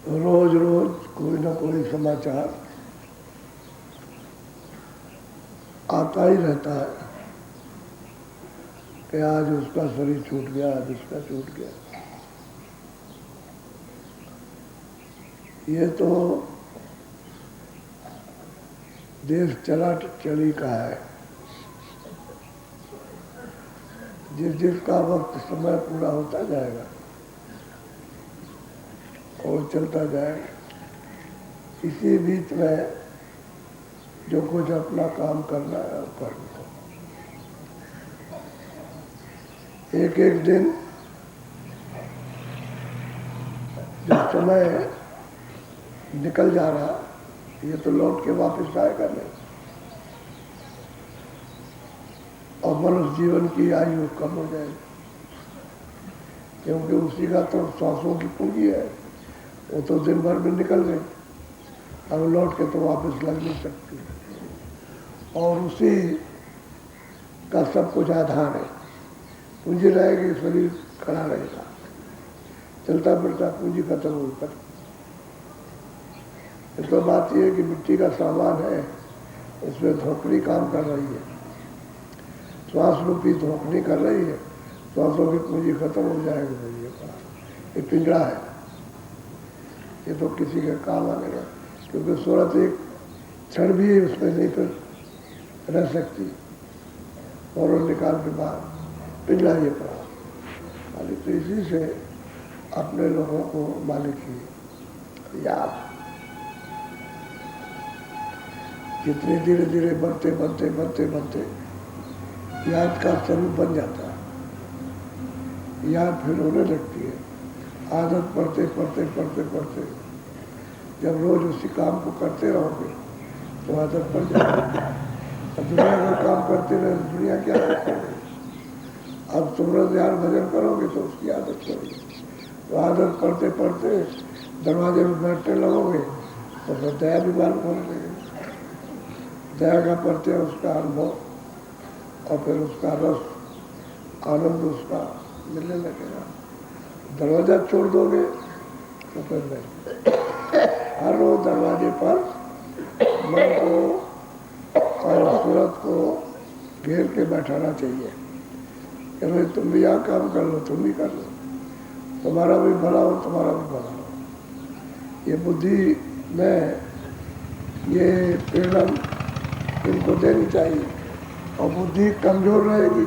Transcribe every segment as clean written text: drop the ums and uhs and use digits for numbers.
रोज रोज कोई ना कोई समाचार आता ही रहता है कि आज उसका शरीर छूट गया, आज उसका छूट गया। ये तो देश चला चली का है। जिस जिसका वक्त समय पूरा होता जाएगा और चलता जाएगा। इसी बीच में जो कुछ अपना काम करना है वो कर लो। एक एक दिन जो समय निकल जा रहा, ये तो लौट के वापस आएगा नहीं। और मनुष्य जीवन की आयु कम हो जाएगी, क्योंकि उसी का तो सांसों की पूंजी है। वो तो दिन भर में निकल गई, अब लौट के तो वापस लग नहीं सकती। और उसी का सब कुछ आधार है। पूंजी रहेगी, शरीर खड़ा रहेगा, चलता फिरता, पूंजी खत्म हुई पर। तो बात यह है कि मिट्टी का सामान है, इसमें धोखड़ी काम कर रही है, श्वास रूपी धोखड़ी कर रही है। श्वासों की पूंजी खत्म हो जाएगी। ये पिंजरा है, ये तो किसी के काम आने का, क्योंकि सूरत एक क्षण भी उसमें नहीं फिर रह सकती। और निकाल के बाद पिंजरा ये पड़ा खाली। तो इसी से अपने लोगों को मालिक की याद जितने धीरे धीरे बढ़ते बढ़ते बढ़ते बढ़ते याद का स्वरूप बन जाता है। याद फिर होने लगती है। आदत पढ़ते पढ़ते पढ़ते पढ़ते जब रोज उसी काम को करते रहोगे तो आदत पड़ जाएगी। अब दुनिया का काम करते रहे, दुनिया की आदत पड़ेगी। अब तुम रोज ध्यान भजन करोगे तो उसकी आदत पड़ेगी। तो आदत पढ़ते पढ़ते दरवाजे में बैठने लगोगे तो फिर दया भी मालूम होने लगेगी। दया का पढ़ते उसका अनुभव और फिर उसका रस, आनंद उसका मिलने लगेगा। दरवाजा छोड़ दोगे तो फिर नहीं। हर रोज दरवाजे पर मन को और सूरत को घेर के बैठाना चाहिए कि भाई तुम भी यहाँ काम कर लो, तुम भी कर लो, तुम्हारा भी भला हो, तुम्हारा भी भला हो। ये बुद्धि में ये प्रेरणा इनको देनी चाहिए। और बुद्धि कमजोर रहेगी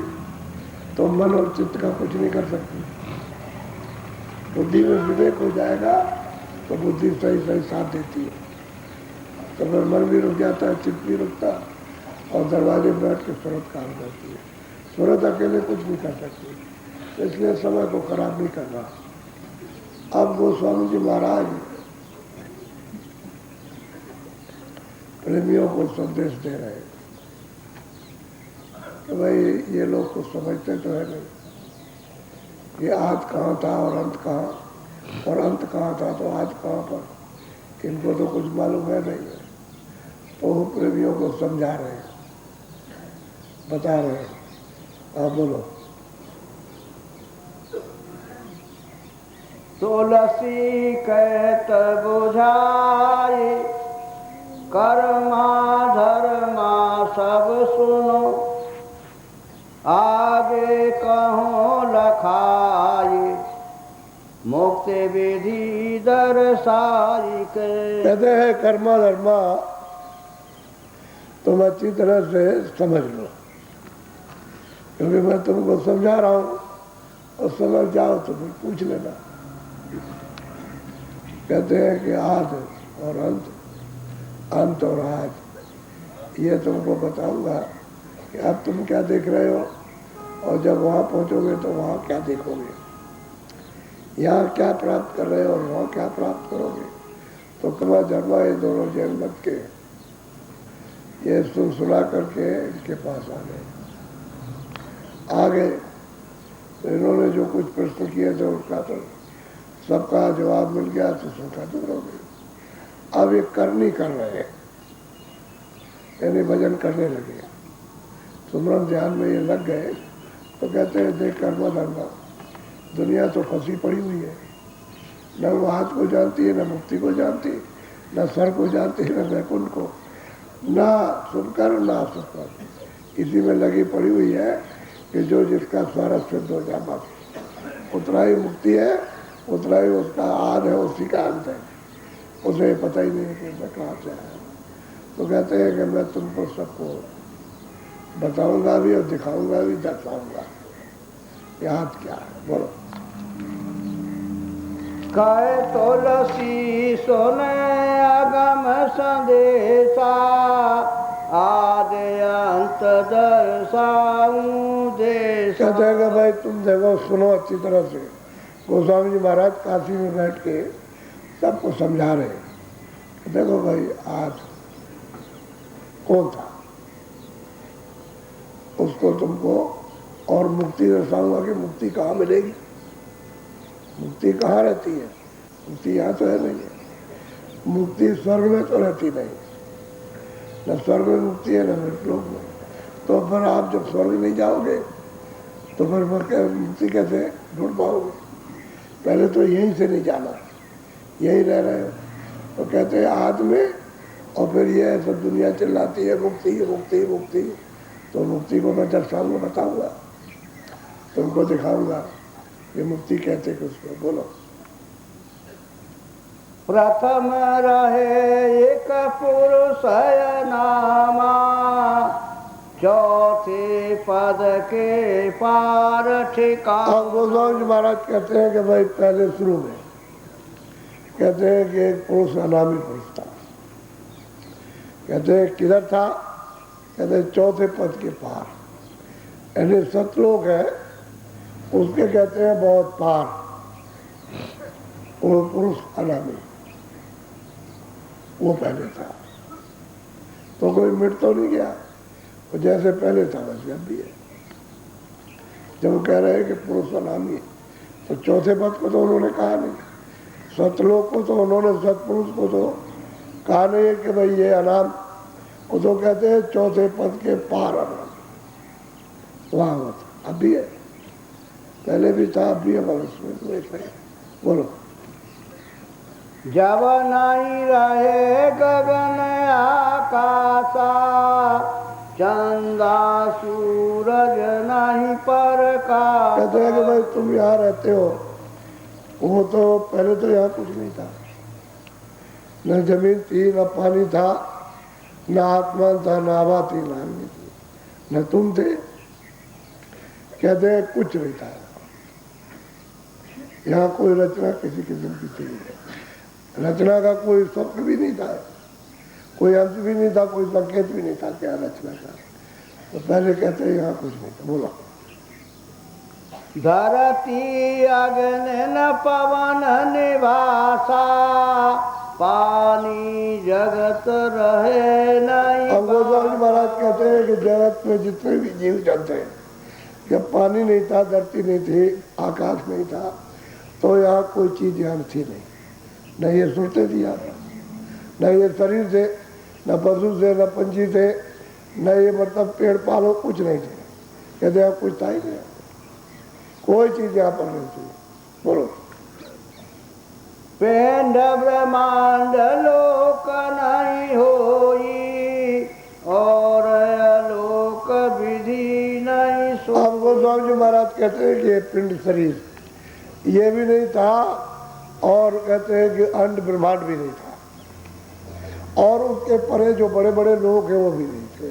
तो मन और चित्त का कुछ नहीं कर सकती। बुद्धि में विवेक हो जाएगा तो बुद्धि सही सही साथ देती है। तो फिर मन भी रुक जाता है, चित्त भी रुकता, और दरवाजे बैठ के सूरत काम करती है। सूरत अकेले कुछ नहीं कर सकती, तो इसलिए समय को खराब नहीं करना। अब गोस्वामी जी महाराज प्रेमियों को संदेश दे रहे हैं कि भाई ये लोग कुछ समझते तो है नहीं कि आज कहाँ था और अंत कहाँ, और अंत कहाँ था तो आज कहाँ पर, इनको तो कुछ मालूम है नहीं है। तो वो प्रेमियों को समझा रहे हैं, बता रहे हैं। आप बोलो। तुलसी कहत बुझाई, कर्मा धर्मा सब सुनो, आगे कहूँ लखाई, मुक्ति विधि दर्शाई। कहते हैं कर्मा धर्मा तुम अच्छी तरह से समझ लो, क्योंकि मैं तुमको समझा रहा हूँ, और समझ जाओ तो फिर पूछ लेना। कहते हैं कि आद और अंत, अंत और आज, ये तुमको बताऊंगा कि अब तुम क्या देख रहे हो, और जब वहाँ पहुँचोगे तो वहाँ क्या देखोगे। यहाँ क्या प्राप्त कर रहे हो और वहाँ क्या प्राप्त करोगे। तो कर्मा धर्मा ये दोनों जैन मत के ये सुना करके इनके पास आ गए। आगे इन्होंने जो कुछ प्रश्न किए थे उसका तो सबका जवाब मिल गया, तो शंका दूर हो गई। अब ये करनी कर रहे हैं, यानी भजन करने लगे, सुमरन ध्यान में ये लग गए। तो कहते हैं देख कर्मा धर्मा, दुनिया तो फंसी पड़ी हुई है, न वो हाथ को जानती है, न मुक्ति को जानती, न स्वर्ग को जानती है, न वैकुंठ को, ना शुभ कर्म ना अशुभ कर्म। इसी में लगी पड़ी हुई है कि जो जिसका स्वरस सिद्ध हो जाए बस उतना ही मुक्ति है, उतना ही उसका आद है, उसी का अंत है। उसे पता ही नहीं है कि मैं कहाँ से आया। तो कहते हैं कि मैं तुमको सबको बताऊंगा भी और दिखाऊंगा भी, दर्शाऊंगा। याद क्या है बोलो। कहे तुलसी सुने अगम संदेशा, आदि अंत दर्शाऊं देश। कहते हैं कि भाई तुम देखो, सुनो अच्छी तरह से। गोस्वामी जी महाराज काशी में बैठ के सबको समझा रहे हैं। देखो भाई, आज कौन था, उसको तुमको और मुक्ति दर्शाऊंगा कि मुक्ति कहाँ मिलेगी, मुक्ति कहाँ रहती है। मुक्ति यहाँ तो है नहीं है। मुक्ति स्वर्ग में तो रहती नहीं, न स्वर्ग में मुक्ति है, न मृतलोक में। तो फिर आप जब स्वर्ग नहीं जाओगे तो फिर मुक्ति कैसे ढूंढ पाओगे। पहले तो यहीं से नहीं जाना, यहीं रह रहे हो। तो कहते हैं आज में, और फिर ये सब दुनिया चिल्लाती है मुक्ति मुक्ति मुक्ति। तो मुक्ति को मैं दर्शाऊंगा, बताऊंगा, तुमको दिखाऊंगा ये मुक्ति कहते किसको। बोलो। प्रथम रहे एक पुरुष नामा, चौथे पद के पार ठिकाना। गोस्वामी जी महाराज कहते हैं कि भाई पहले शुरू में कहते हैं कि एक पुरुष अनामी पुरुष था। कहते हैं किधर था, कहते हैं चौथे पद के पार, यानी सतलोक है उसके कहते हैं बहुत पार। वो पुरुष अनामी वो पहले था। तो कोई मिट तो नहीं गया, वो जैसे पहले था वैसे अब भी है। जब वो कह रहे हैं कि पुरुष अनामी, तो चौथे पद को तो उन्होंने कहा नहीं, सतलोक को तो उन्होंने, सतपुरुष को तो कहा नहीं है कि भाई ये अनाम। वो तो कहते हैं चौथे पद के पार अनाम, वहाँ होता अब भी है, पहले भी था, अब भी है भविष्य में। तो ऐसा ही बोलो। जब नहीं रहे गगन आकाशा, चंदा सूरज नहीं प्रकाश। कहते हैं कि भाई तुम यहाँ रहते हो, वो तो पहले तो यहाँ कुछ नहीं था, न जमीन थी, न पानी था, न आसमान था, न हवा थी, न अग्नि थी, न तुम थे। कहते हैं कुछ नहीं था यहाँ, कोई रचना किसी किस्म की थी नहीं। रचना का कोई स्वप्न भी नहीं था, कोई अंश भी नहीं था, कोई संकेत भी नहीं था क्या रचना का। तो पहले कहते हैं यहाँ कुछ नहीं था। बोलो। धरती अग्नि न पवन निवासा, पानी जगत रहे नहीं। अब गोस्वामी महाराज कहते हैं कि जगत में जितने भी जीव चलते हैं, जब पानी नहीं था, धरती नहीं थी, आकाश नहीं था, तो यहाँ कोई चीज यहाँ थी नहीं। न ये सुरते थी यहाँ पर, न ये शरीर थे, न पशु थे, न पंछी थे, न ये मतलब पेड़ पालो, कुछ नहीं थे। कहते यहाँ कुछ था ही नहीं, कोई चीज यहाँ पर नहीं थी। बोलो। पिंड ब्रह्मांड लोक नहीं होई, और लोक विधि नहीं सो। अब गोस्वामी जी महाराज कहते हैं कि ये पिंड शरीर ये भी नहीं था, और कहते हैं कि अंड ब्रह्मांड भी नहीं था, और उसके परे जो बड़े बड़े लोग हैं वो भी नहीं थे।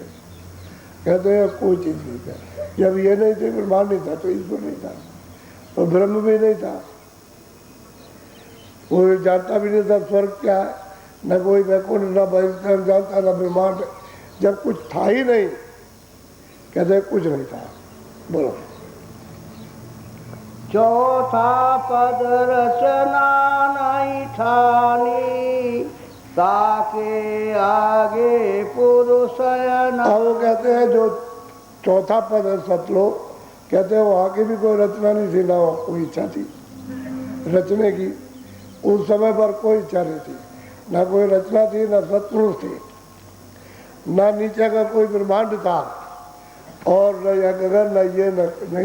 कहते हैं कोई चीज नहीं था। जब ये नहीं थे, ब्रह्मांड नहीं था, तो ईश्वर नहीं था, तो ब्रह्म भी नहीं था। कोई जानता भी नहीं था स्वर्ग क्या है, न कोई वैकुंठ, न बहिष्कार जानता, न ब्रह्मांड। जब कुछ था ही नहीं, कहते कुछ नहीं था। बोलो। चौथा पद रचना नहीं ठानी, ताके आगे पुरुष वो कहते हैं जो चौथा पद है सतलोक, कहते हैं वहाँ की भी कोई रचना नहीं थी, ना कोई इच्छा थी रचने की। उस समय पर कोई इच्छा नहीं थी, ना कोई रचना थी, ना सत्पुरुष थी, ना नीचे का कोई ब्रह्मांड था, और न यह गगन, न ये न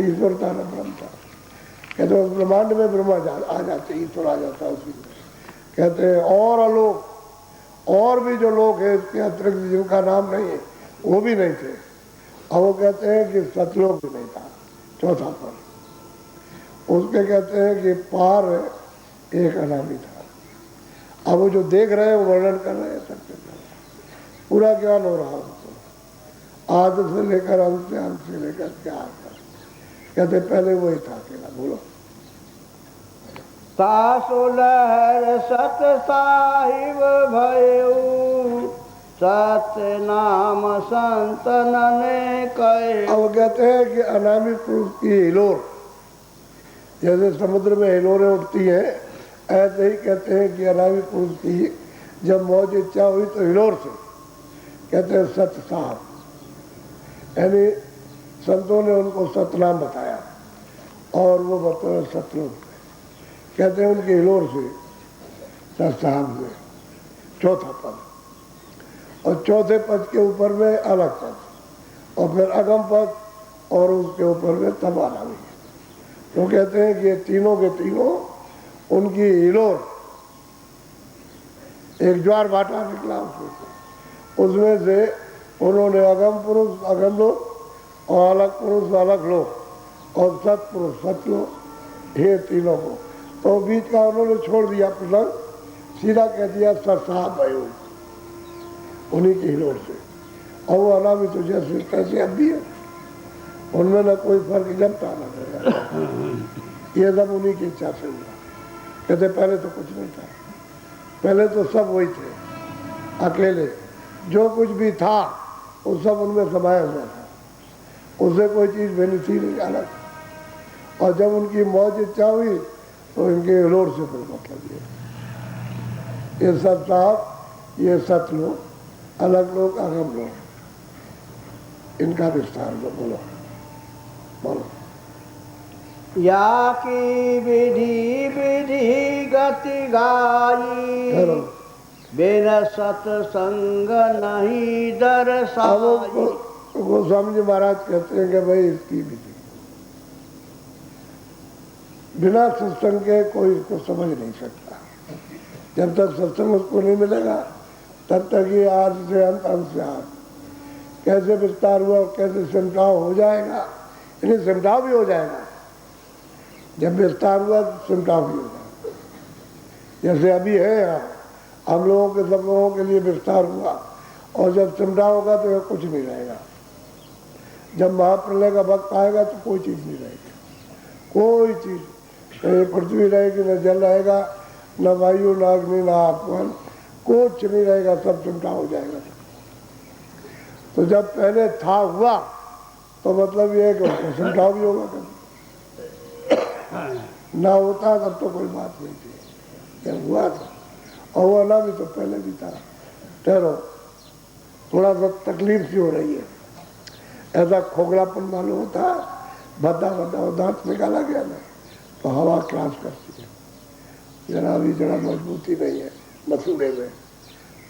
ईश्वर था, न ब्रह्म था। कहते हैं ब्रह्मांड में ब्रह्मा आ जाते, ईश्वर आ जाता है उसी में। कहते हैं और आलोक और भी जो लोग हैं इसके अतिरिक्त जिनका नाम नहीं है वो भी नहीं थे। और वो कहते हैं कि सतलोक भी नहीं था, चौथा पर उसके कहते हैं कि पार एक अनामी था। अब वो जो देख रहे हैं वो वर्णन कर रहे हैं, सत्य पूरा ज्ञान हो रहा उनको, आदि से लेकर अंत से लेकर क्या तक। कहते पहले वही था अकेला। बोलो। सासु लहर सत साहिब भयऊ, सत्य नाम संतन ने कहे। अब कहते हैं कि अनामी पुरुष की हिलोर, जैसे समुद्र में हिलोरें उठती हैं, ऐसे ही कहते हैं कि अनामी पुरुष की जब मौज इच्छा हुई तो हिलोर से, कहते हैं सत्य साहब, यानी संतों ने उनको सतनाम बताया और वो बताया सतलोक में। कहते हैं उनके हिलोर से सत साहब हुए, चौथा पद। और चौथे पद के ऊपर में अलग पद, और फिर अगम पद, और उसके ऊपर में तब अनामी। तो कहते हैं कि तीनों के तीनों उनकी हिलोर एक ज्वार भाटा निकला उसमें से उन्होंने अगम पुरुष अगम लोक और अलग पुरुष अलग लोक और सत्पुरुष सतलोक, ये तीनों को तो बीच का उन्होंने छोड़ दिया प्रसंग, सीधा कह दिया सरसाब भयो उन्हीं की हिलोर से। और वो अनामी तो जैसे कैसे अब भी है, उनमें न कोई फर्क जमता न करेगा। ये सब उन्हीं की इच्छा से हुआ। कहते पहले तो कुछ नहीं था, पहले तो सब वही थे अकेले, जो कुछ भी था वो सब उनमें समाया हुआ था, उससे कोई चीज़ बनी थी नहीं अलग। और जब उनकी मौज इच्छा हुई तो इनके हिलोर से फिर मतलब ये सब साहब, ये सत लोग, अलग लोग, अगम लोग, इनका विस्तार दो। बोलो बोलो। या की विधि विधि गति गाई, बिन सत्संग नहीं दर्शाई। गोस्वामी जी महाराज कहते हैं कि भाई इसकी विधि बिना सत्संग के कोई इसको समझ नहीं सकता। जब तक सत्संग उसको नहीं मिलेगा तब तक ये आज से अंत, अंत से आज कैसे विस्तार हुआ, कैसे सिमटाव हो जाएगा, यानी सिमटाव भी हो जाएगा। जब विस्तार हुआ तो सिमटाव भी हो जाएगा। जैसे अभी है यहाँ हम लोगों के, सब लोगों के लिए विस्तार हुआ, और जब सिमटाव होगा तो कुछ नहीं रहेगा। जब महाप्रलय का वक्त आएगा तो कोई चीज़ नहीं रहेगी, कोई चीज़, कहीं पृथ्वी रहेगी, न जल रहेगा, न वायु, न अग्नि, न आत्मन, कुछ नहीं रहेगा, सब सिमटा हो जाएगा। तो जब पहले था हुआ तो मतलब ये है कि सिमटा भी होगा कभी, ना होता तब तो कोई बात नहीं थी, जब हुआ था। और वो ना भी तो पहले भी था। ठहरो, थोड़ा सा तकलीफ सी हो रही है, ऐसा खोखलापन मालूम होता है, भद्दा भद्दा दांत निकाला गया ना तो हवा क्रास करती है, जरा भी जरा मजबूती नहीं है मसूड़े में।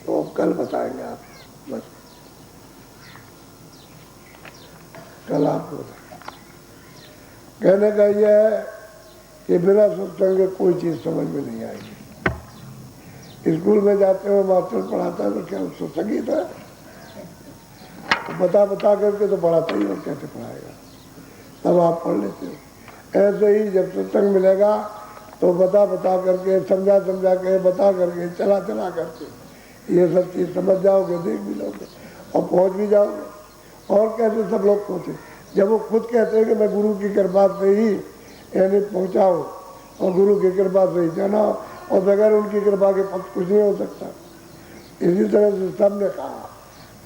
तो कल बताएंगे आप, बस कल आपको कहने का यह है कि बिना सत्संग के कोई चीज़ समझ में नहीं आएगी। स्कूल में जाते हुए मास्टर पढ़ाता है तो क्या उसको संगीत है, बता बता करके तो पढ़ाता ही, और कैसे पढ़ाएगा, तब आप पढ़ लेते हो। ऐसे ही जब सत्संग मिलेगा तो बता बता करके, समझा समझा के, बता करके, चला चला करके ये सब चीज़ समझ जाओगे, देख भी लोगे और पहुंच भी जाओगे। और कैसे सब लोग पहुँचे, जब वो खुद कहते हैं कि मैं गुरु की कृपा से ही यानी पहुँचा हूँ, और गुरु की कृपा से ही जाना, और बगैर उनकी कृपा के पद कुछ नहीं हो सकता। इसी तरह से सब ने कहा,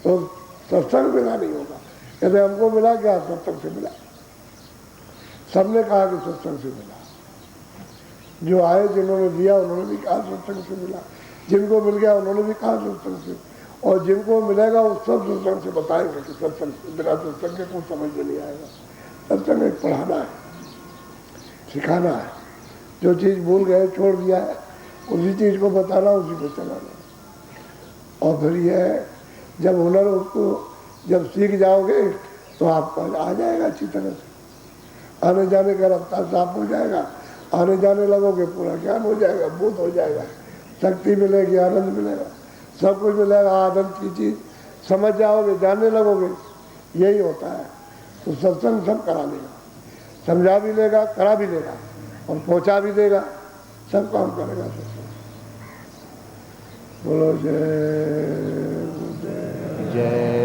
तो सत्संग बिना नहीं होगा। कहते हमको मिला क्या, सत्संग से मिला। सबने कहा कि सत्संग से मिला, जो आए जिन्होंने दिया उन्होंने भी कहा सत्संग से मिला, जिनको मिल गया उन्होंने भी कहा सत्संग से, और जिनको मिलेगा वो सब सत्संग से बताएंगे कि सत्संग बिना सत्संग के कुछ समझ में नहीं आएगा। सत्संग एक पढ़ाना है, सिखाना है, जो चीज़ भूल गए, छोड़ दिया है, उसी चीज़ को बताना, उसी पे चलाना। और फिर यह जब हुनर उसको जब सीख जाओगे तो आपको आ जाएगा अच्छी तरह से। आने जाने का रास्ता साफ हो जाएगा, आने जाने लगोगे पूरा ज्ञान हो जाएगा, बोध हो जाएगा, शक्ति मिलेगी, आनंद मिलेगा, सब कुछ मिलेगा। आनंद की चीज समझ जाओगे, जानने लगोगे, यही होता है। तो सत्संग सब करा लेगा, समझा भी लेगा, करा भी लेगा और पहुंचा भी देगा, सब काम करेगा सत्संग। बोलो जय गुरुदेव। जय